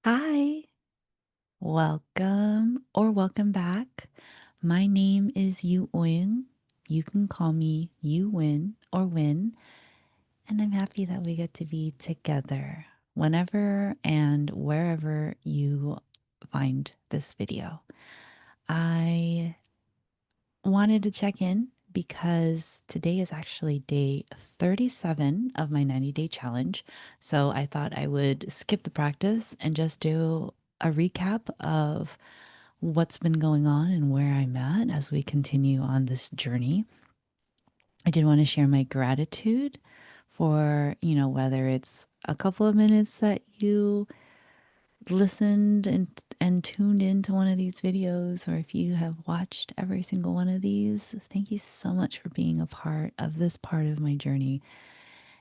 Hi, welcome or welcome back. My name is Yu Oyen. You can call me Yu Win or Win, and I'm happy that we get to be together whenever and wherever you find this video. I wanted to check in because today is actually day 37 of my 90-day challenge. So I thought I would skip the practice and just do a recap of what's been going on and where I'm at as we continue on this journey. I did want to share my gratitude for, whether it's a couple of minutes that you listened and tuned into one of these videos, or if you have watched every single one of these, thank you so much for being a part of this part of my journey.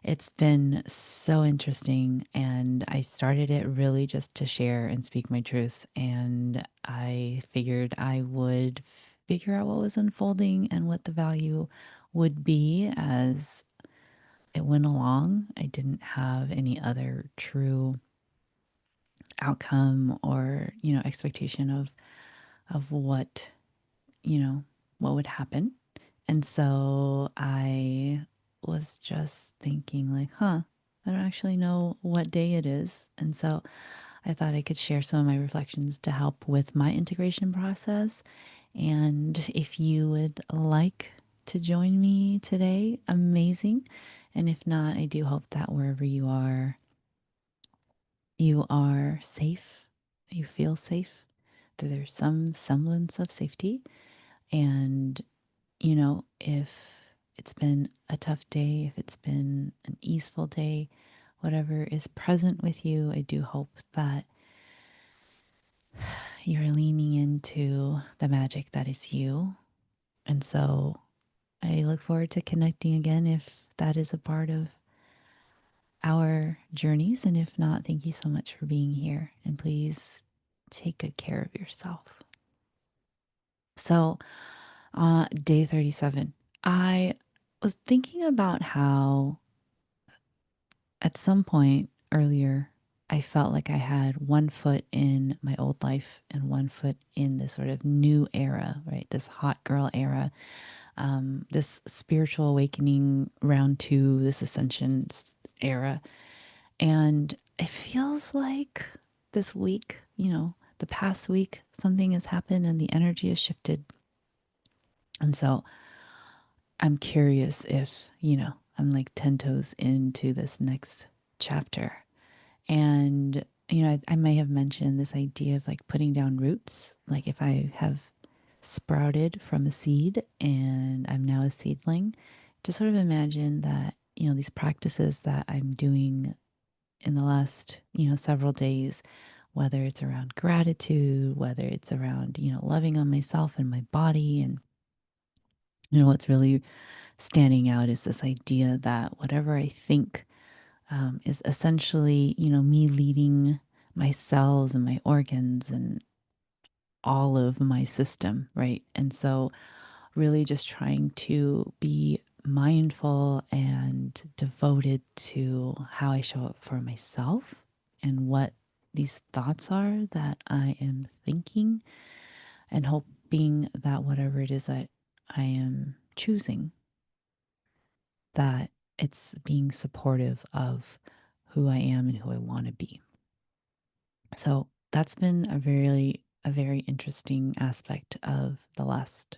It's been so interesting, and I started it really just to share and speak my truth. And I figured I would figure out what was unfolding and what the value would be as it went along. I didn't have any other true outcome or, expectation of what, you know, what would happen. And so I was just thinking, like, I don't actually know what day it is. And so I thought I could share some of my reflections to help with my integration process. And if you would like to join me today, amazing. And if not, I do hope that wherever you are safe, you feel safe, that there's some semblance of safety. And if it's been a tough day, if it's been an easeful day, whatever is present with you, I do hope that you're leaning into the magic that is you. And so I look forward to connecting again if that is a part of our journeys. And if not, thank you so much for being here. And please take good care of yourself. So, day 37, I was thinking about how at some point earlier, I felt like I had one foot in my old life and one foot in this sort of new era, right? This hot girl era, this spiritual awakening round two, this era. And it feels like this week, the past week, something has happened and the energy has shifted. And so I'm curious if, I'm like 10 toes into this next chapter. And, I may have mentioned this idea of like putting down roots. Like if I have sprouted from a seed and I'm now a seedling, to sort of imagine that, these practices that I'm doing in the last, several days, whether it's around gratitude, whether it's around, loving on myself and my body. And, what's really standing out is this idea that whatever I think is essentially, me leading my cells and my organs and all of my system, right? And so, really just trying to be mindful and devoted to how I show up for myself and what these thoughts are that I am thinking, and hoping that whatever it is that I am choosing, that it's being supportive of who I am and who I want to be. So that's been a very interesting aspect of the last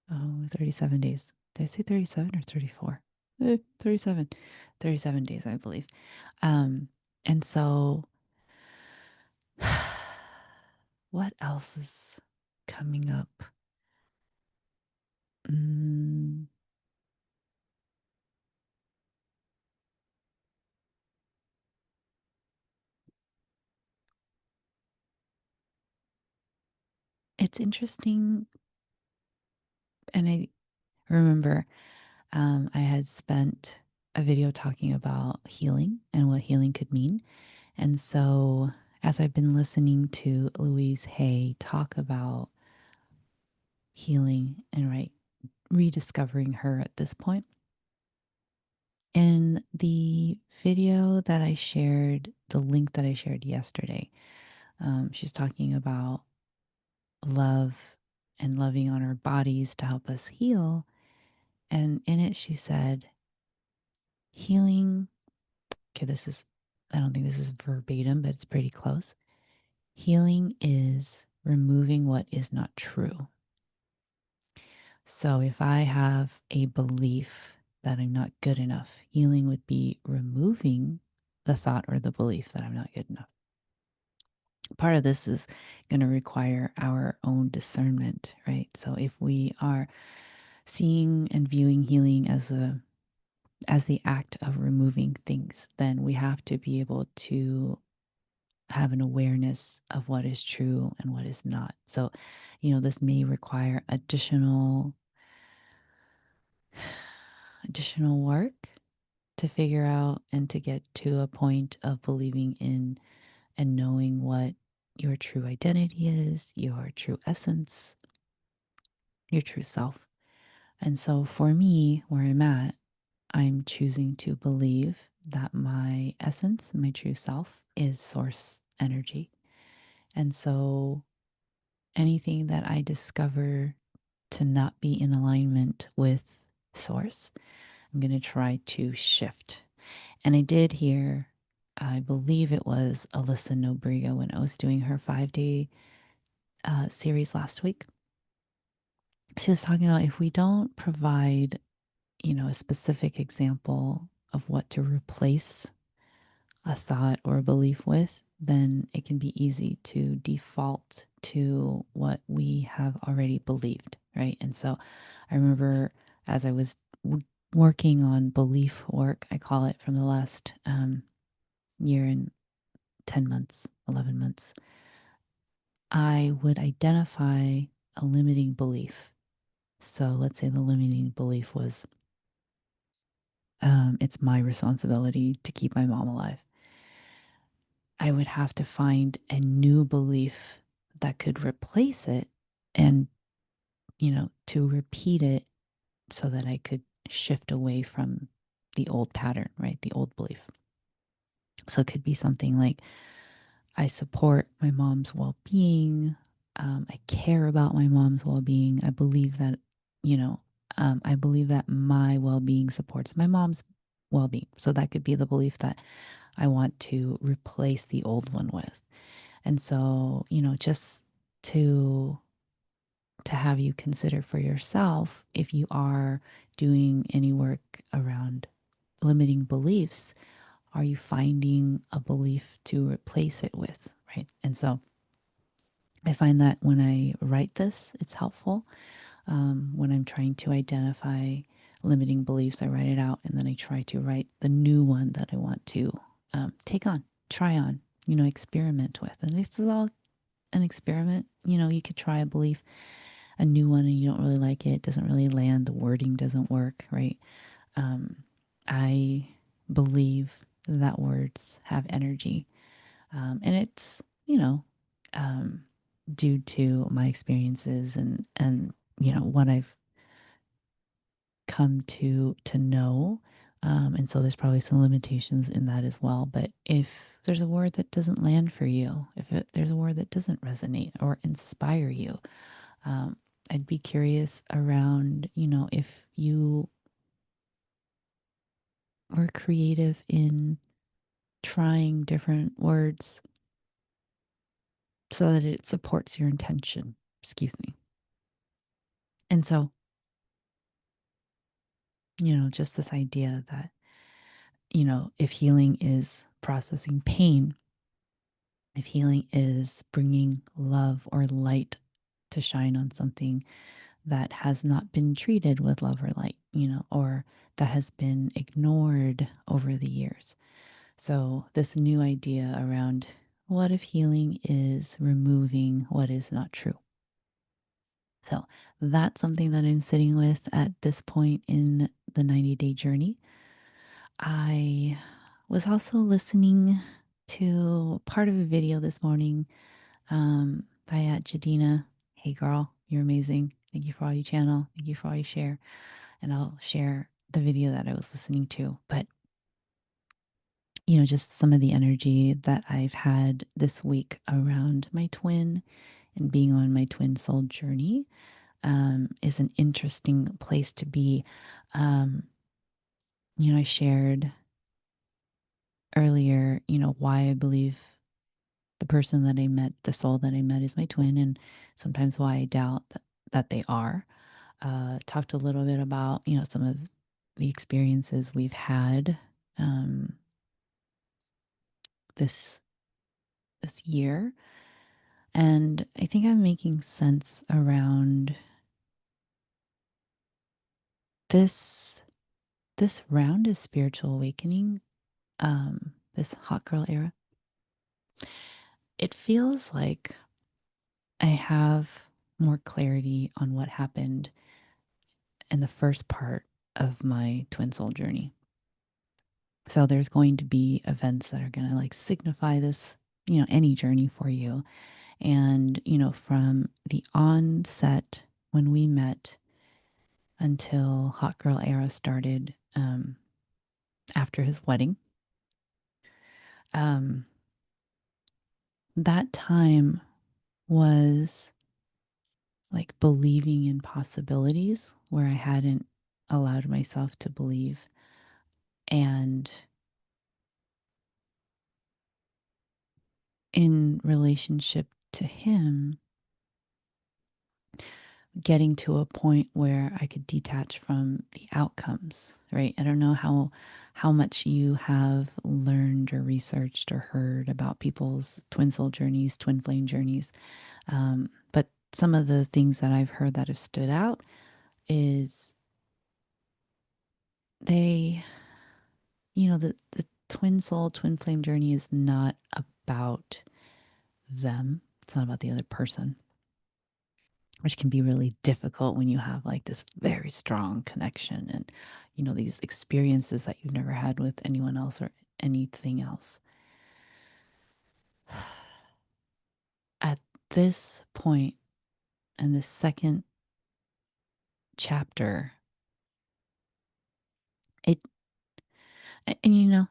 37 days. Did I say 37 or 34? 37. 37 days, I believe. And so what else is coming up? Mm, it's interesting. And I remember I had spent a video talking about healing and what healing could mean. And so, as I've been listening to Louise Hay talk about healing and rediscovering her at this point, In the video that I shared, the link that I shared yesterday, she's talking about love and loving on our bodies to help us heal. And in it, she said, healing. Okay, I don't think this is verbatim, but it's pretty close. Healing is removing what is not true. So if I have a belief that I'm not good enough, healing would be removing the thought or the belief that I'm not good enough. Part of this is going to require our own discernment, right? So if we are seeing and viewing healing as the act of removing things, then we have to be able to have an awareness of what is true and what is not. So, this may require additional work to figure out and to get to a point of believing in and knowing what your true identity is, your true essence, your true self. And so for me, where I'm at, I'm choosing to believe that my essence, my true self, is source energy. And so anything that I discover to not be in alignment with source, I'm going to try to shift. And I did hear, I believe it was Alyssa Nobriga when I was doing her 5-day series last week. She was talking about if we don't provide, a specific example of what to replace a thought or a belief with, then it can be easy to default to what we have already believed, right? And so I remember as I was working on belief work, I call it, from the last year and 10 months, 11 months, I would identify a limiting belief. So let's say the limiting belief was, it's my responsibility to keep my mom alive. I would have to find a new belief that could replace it and, to repeat it so that I could shift away from the old pattern, right? The old belief. So it could be something like, I support my mom's well being. I care about my mom's well being. I believe that, I believe that my well being supports my mom's well being. So that could be the belief that I want to replace the old one with. And so, just to have you consider for yourself, if you are doing any work around limiting beliefs, are you finding a belief to replace it with, right? And so I find that when I write this, it's helpful. When I'm trying to identify limiting beliefs, I write it out and then I try to write the new one that I want to take on, try on, experiment with. And this is all an experiment. You could try a belief, a new one, and you don't really like it. It doesn't really land. The wording doesn't work, right? I believe that words have energy. And it's, um, due to my experiences and, what I've come to know. And so there's probably some limitations in that as well. But if there's a word that doesn't land for you, there's a word that doesn't resonate or inspire you, I'd be curious around, if you were creative in trying different words so that it supports your intention. Excuse me. And so, just this idea that, if healing is processing pain, if healing is bringing love or light to shine on something that has not been treated with love or light, or that has been ignored over the years. So, this new idea around what if healing is removing what is not true? So, that's something that I'm sitting with at this point in the 90-day journey. I was also listening to part of a video this morning by Jadina. Hey, girl, you're amazing. Thank you for all you channel. Thank you for all you share. And I'll share the video that I was listening to. But just some of the energy that I've had this week around my twin and being on my twin soul journey is an interesting place to be. Um, I shared earlier, why I believe the person that I met, the soul that I met is my twin, and sometimes why I doubt that they are. Talked a little bit about, some of the experiences we've had um, this this year. And I think I'm making sense around this this round of spiritual awakening, this hot girl era. It feels like I have more clarity on what happened in the first part of my twin soul journey. So there's going to be events that are going to like signify this, any journey for you. And, from the onset when we met until Hot Girl Era started after his wedding, um, that time was like believing in possibilities where I hadn't allowed myself to believe. And in relationship to him, getting to a point where I could detach from the outcomes, right? I don't know how much you have learned or researched or heard about people's twin soul journeys, twin flame journeys. But some of the things that I've heard that have stood out is they, the twin soul, twin flame journey is not about them. It's not about the other person, which can be really difficult when you have like this very strong connection and, these experiences that you've never had with anyone else or anything else. At this point in the second chapter, it, and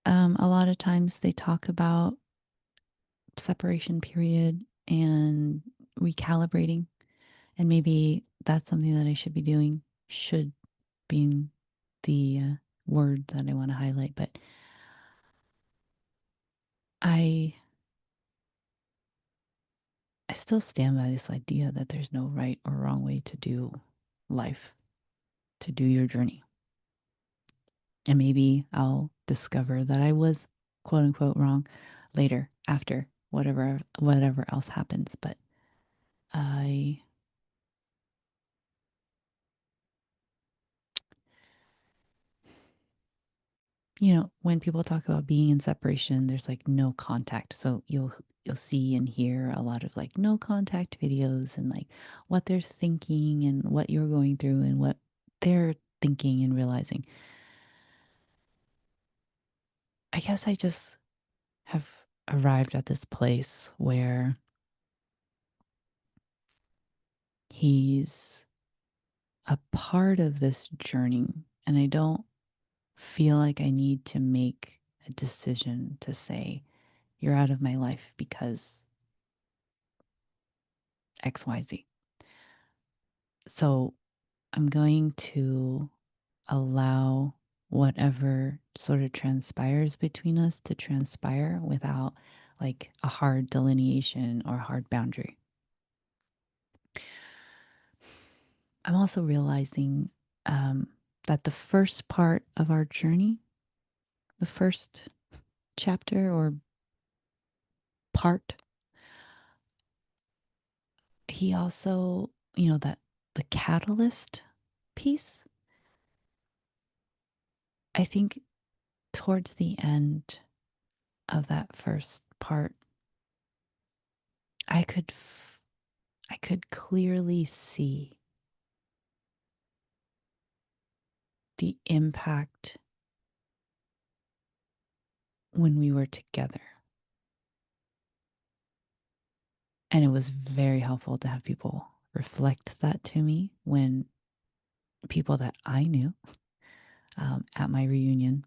a lot of times they talk about separation period and recalibrating. And maybe that's something that I should be doing, should being the word that I want to highlight. But I I still stand by this idea that there's no right or wrong way to do life, to do your journey. And maybe I'll discover that I was quote unquote wrong later after whatever else happens. But I when people talk about being in separation, there's like no contact. So you'll see and hear a lot of like no contact videos and like what they're thinking and what you're going through and what they're thinking and realizing. I guess I just have arrived at this place where he's a part of this journey and I don't feel like I need to make a decision to say you're out of my life because XYZ. So I'm going to allow whatever sort of transpires between us to transpire without like a hard delineation or hard boundary. I'm also realizing um, that the first part of our journey, the first chapter or part, he also, that the catalyst piece, I think towards the end of that first part, I could I could clearly see the impact when we were together. And it was very helpful to have people reflect that to me when people that I knew at my reunion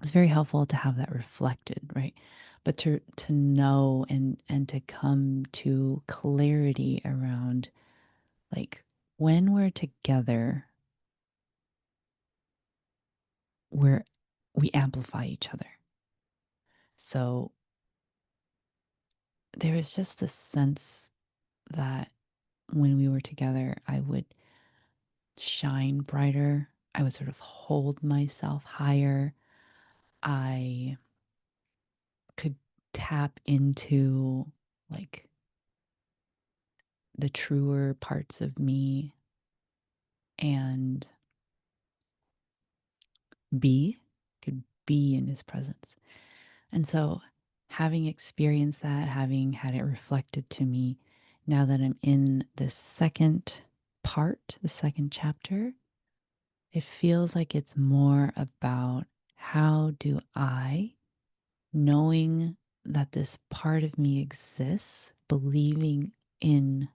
It's very helpful to have that reflected, right? But to know and to come to clarity around, like, when we're together, we're we amplify each other. So there is just a sense that when we were together, I would shine brighter. I would sort of hold myself higher. I could tap into, like, the truer parts of me and be, could be in his presence. And so, having experienced that, having had it reflected to me, now that I'm in the second part, the second chapter, it feels like it's more about how do I, knowing that this part of me exists, believing in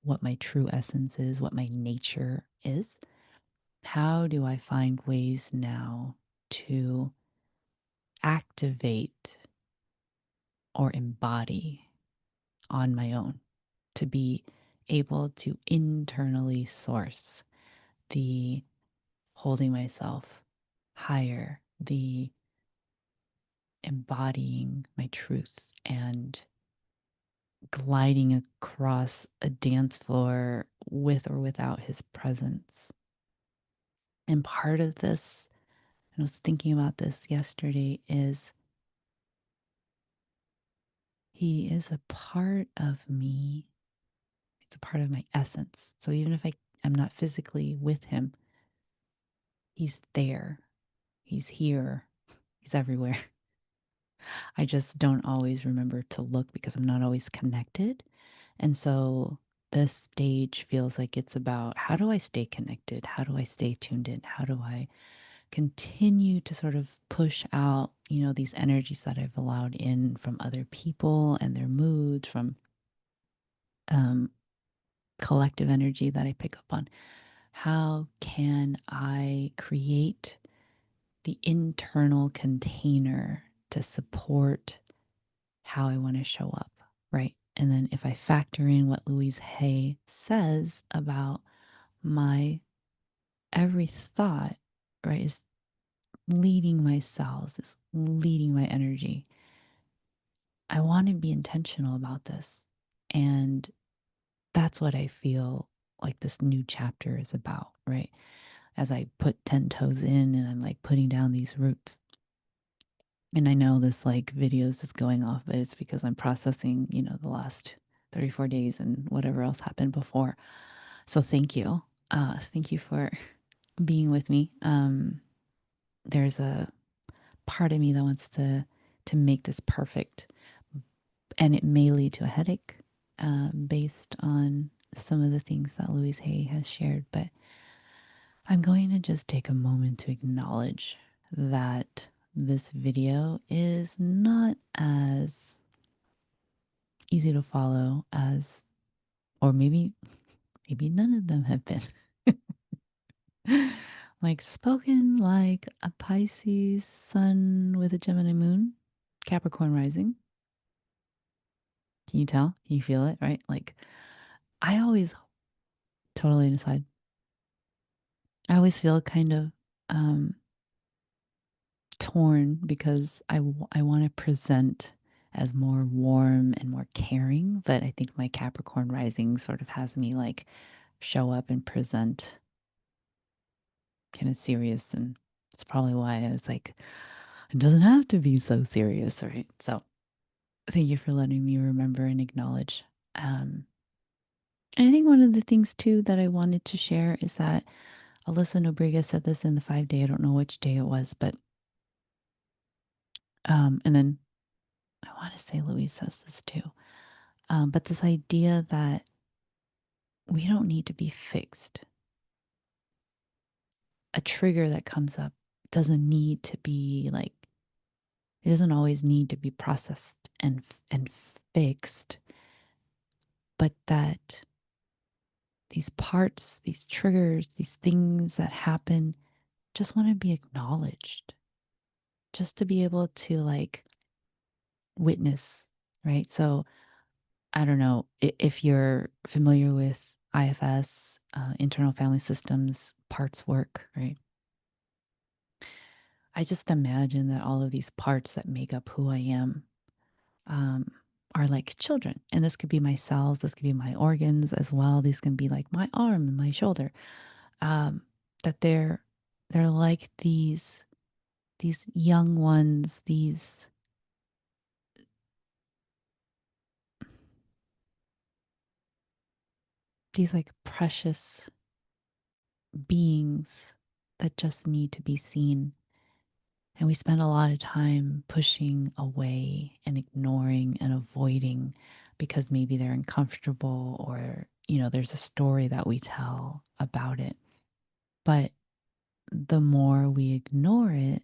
what my true essence is, what my nature is, how do I find ways now to activate or embody on my own, to be able to internally source the holding myself higher, the embodying my truth, and gliding across a dance floor with or without his presence. And part of this, and I was thinking about this yesterday, is he is a part of me. It's a part of my essence. So even if I'm not physically with him, he's there. He's here. He's everywhere. I just don't always remember to look because I'm not always connected. And so this stage feels like it's about, how do I stay connected? How do I stay tuned in? How do I continue to sort of push out, these energies that I've allowed in from other people and their moods, from um, collective energy that I pick up on? How can I create the internal container to support how I want to show up, right? And then if I factor in what Louise Hay says about my every thought, right, is leading my cells, is leading my energy. I want to be intentional about this. And that's what I feel like this new chapter is about, right? As I put 10 toes in and I'm like putting down these roots. And I know this like videos is going off, but it's because I'm processing, the last 34 days and whatever else happened before. So thank you. Thank you for being with me. There's a part of me that wants to make this perfect, and it may lead to a headache based on some of the things that Louise Hay has shared. But I'm going to just take a moment to acknowledge that this video is not as easy to follow as, or maybe none of them have been. Like, spoken like a Pisces sun with a Gemini moon, Capricorn rising. Can you tell? Can you feel it, right? Like, I always, totally an aside, I always feel kind of um, torn because I want to present as more warm and more caring, but I think my Capricorn rising sort of has me like show up and present kind of serious. And it's probably why I was like, it doesn't have to be so serious, right? So thank you for letting me remember and acknowledge. And I think one of the things too that I wanted to share is that Alyssa Nobrega said this in the 5 day, I don't know which day it was, but and then I want to say Louise says this too. But this idea that we don't need to be fixed. A trigger that comes up doesn't need to be like, it doesn't always need to be processed and fixed, but that these parts, these triggers, these things that happen just want to be acknowledged. just to be able to like witness, right? So I don't know if you're familiar with IFS, internal family systems parts work, right? I just imagine that all of these parts that make up who I am um, are like children. And this could be my cells, this could be my organs as well. These can be like my arm and my shoulder. Um, that they're like these young ones, these like precious beings that just need to be seen. And we spend a lot of time pushing away and ignoring and avoiding because maybe they're uncomfortable or, there's a story that we tell about it. But the more we ignore it,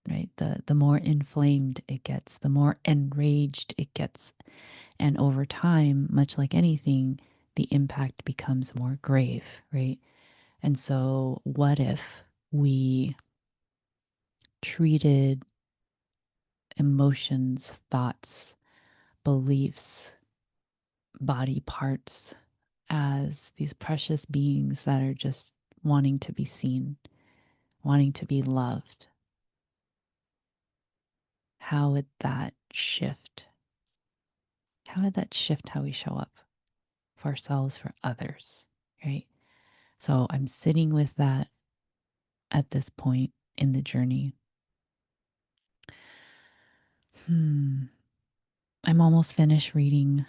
right, the more inflamed it gets, the more enraged it gets. And over time, much like anything, the impact becomes more grave, right? And so, what if we treated emotions, thoughts, beliefs, body parts as these precious beings that are just wanting to be seen, wanting to be loved? How would that shift? How would that shift how we show up for ourselves, for others, right? So I'm sitting with that at this point in the journey. Hmm. I'm almost finished reading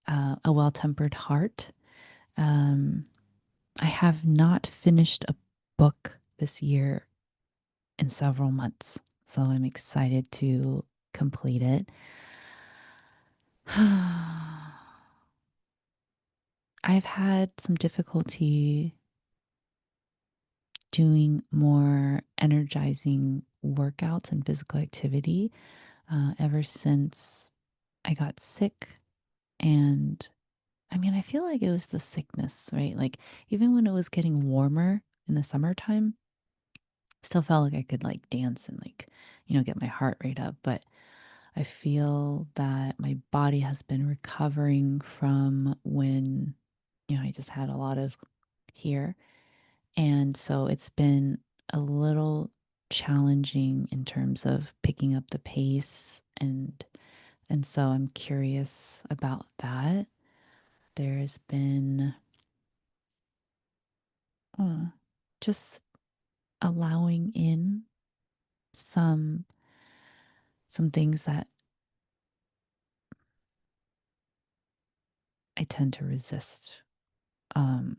A Well Tempered Heart. Um, I have not finished a book this year in several months, so I'm excited to complete it. I've had some difficulty doing more energizing workouts and physical activity ever since I got sick. And I mean, I feel like it was the sickness, right? Like, even when it was getting warmer in the summertime, still felt like I could like dance and like, get my heart rate up. But I feel that my body has been recovering from when, I just had a lot of here. And so it's been a little challenging in terms of picking up the pace and so I'm curious about that. There's been uh, just allowing in some some things that I tend to resist. Um,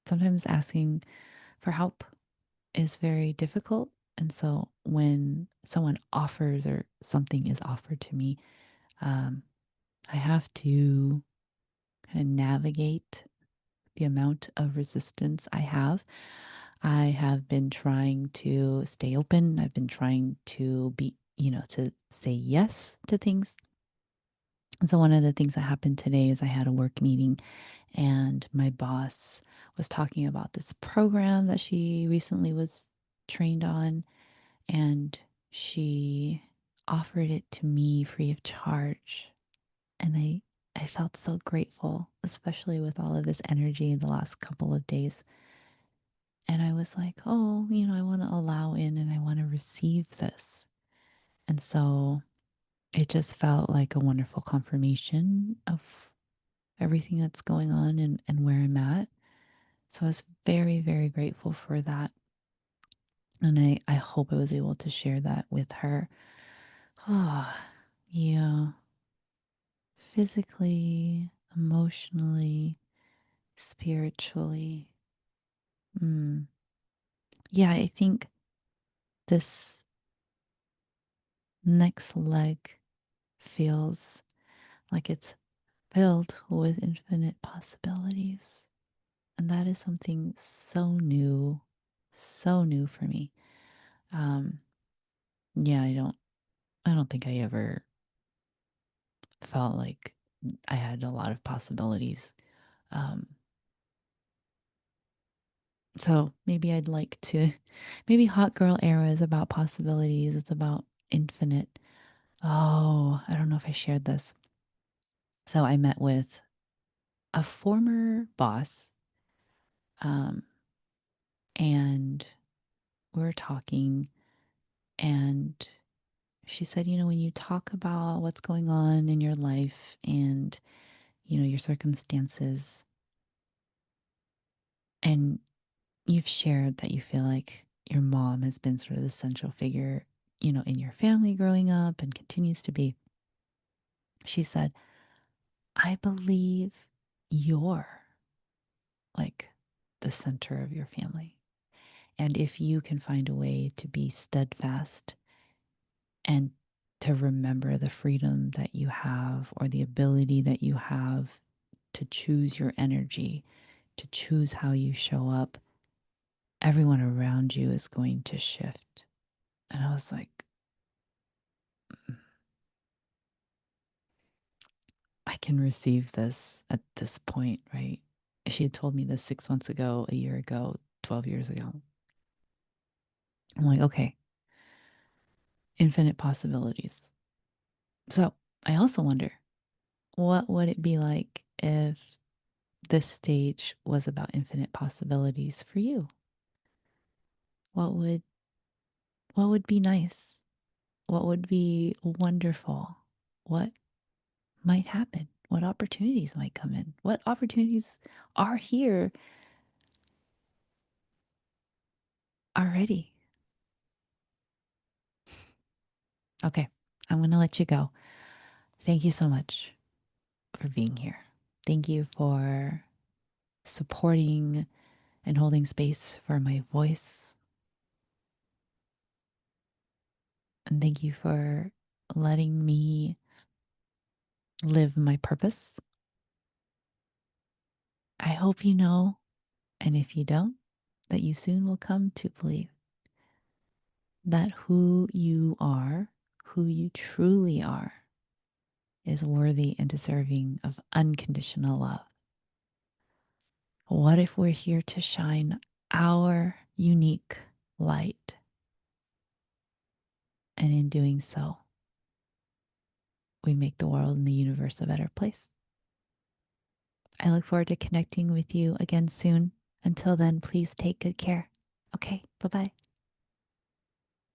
Sometimes asking for help is very difficult. And so when someone offers or something is offered to me, um, I have to kind of navigate the amount of resistance I have. I have been trying to stay open. I've been trying to to say yes to things. And so one of the things that happened today is I had a work meeting and my boss was talking about this program that she recently was trained on and she offered it to me free of charge. And I felt so grateful, especially with all of this energy in the last couple of days. And I was like, oh, I want to allow in and I want to receive this. And so it just felt like a wonderful confirmation of everything that's going on and where I'm at. So I was very, very grateful for that. And I hope I was able to share that with her. Oh, yeah. Physically, emotionally, spiritually. Mm. Yeah, I think this next leg feels like it's filled with infinite possibilities. And that is something so new for me. Um, yeah, I don't think I ever felt like I had a lot of possibilities. Um, So maybe I'd like to, maybe Hot Girl Era is about possibilities. It's about infinite. Oh, I don't know if I shared this. So I met with a former boss, um, and we were talking, and she said, when you talk about what's going on in your life and, your circumstances, and you've shared that you feel like your mom has been sort of the central figure, in your family growing up and continues to be. She said, I believe you're like the center of your family. And if you can find a way to be steadfast and to remember the freedom that you have or the ability that you have to choose your energy, to choose how you show up, everyone around you is going to shift. And I was like, I can receive this at this point, right? If she had told me this 6 months ago, a year ago, 12 years ago, I'm like, okay, infinite possibilities. So I also wonder, what would it be like if this stage was about infinite possibilities for you? What would be nice? What would be wonderful? What might happen? What opportunities might come in? What opportunities are here already? Okay, I'm going to let you go. Thank you so much for being here. Thank you for supporting and holding space for my voice. And thank you for letting me live my purpose. I hope you know, and if you don't, that you soon will come to believe that who you are, who you truly are, is worthy and deserving of unconditional love. What if we're here to shine our unique light? And in doing so, we make the world and the universe a better place. I look forward to connecting with you again soon. Until then, please take good care. Okay, bye bye.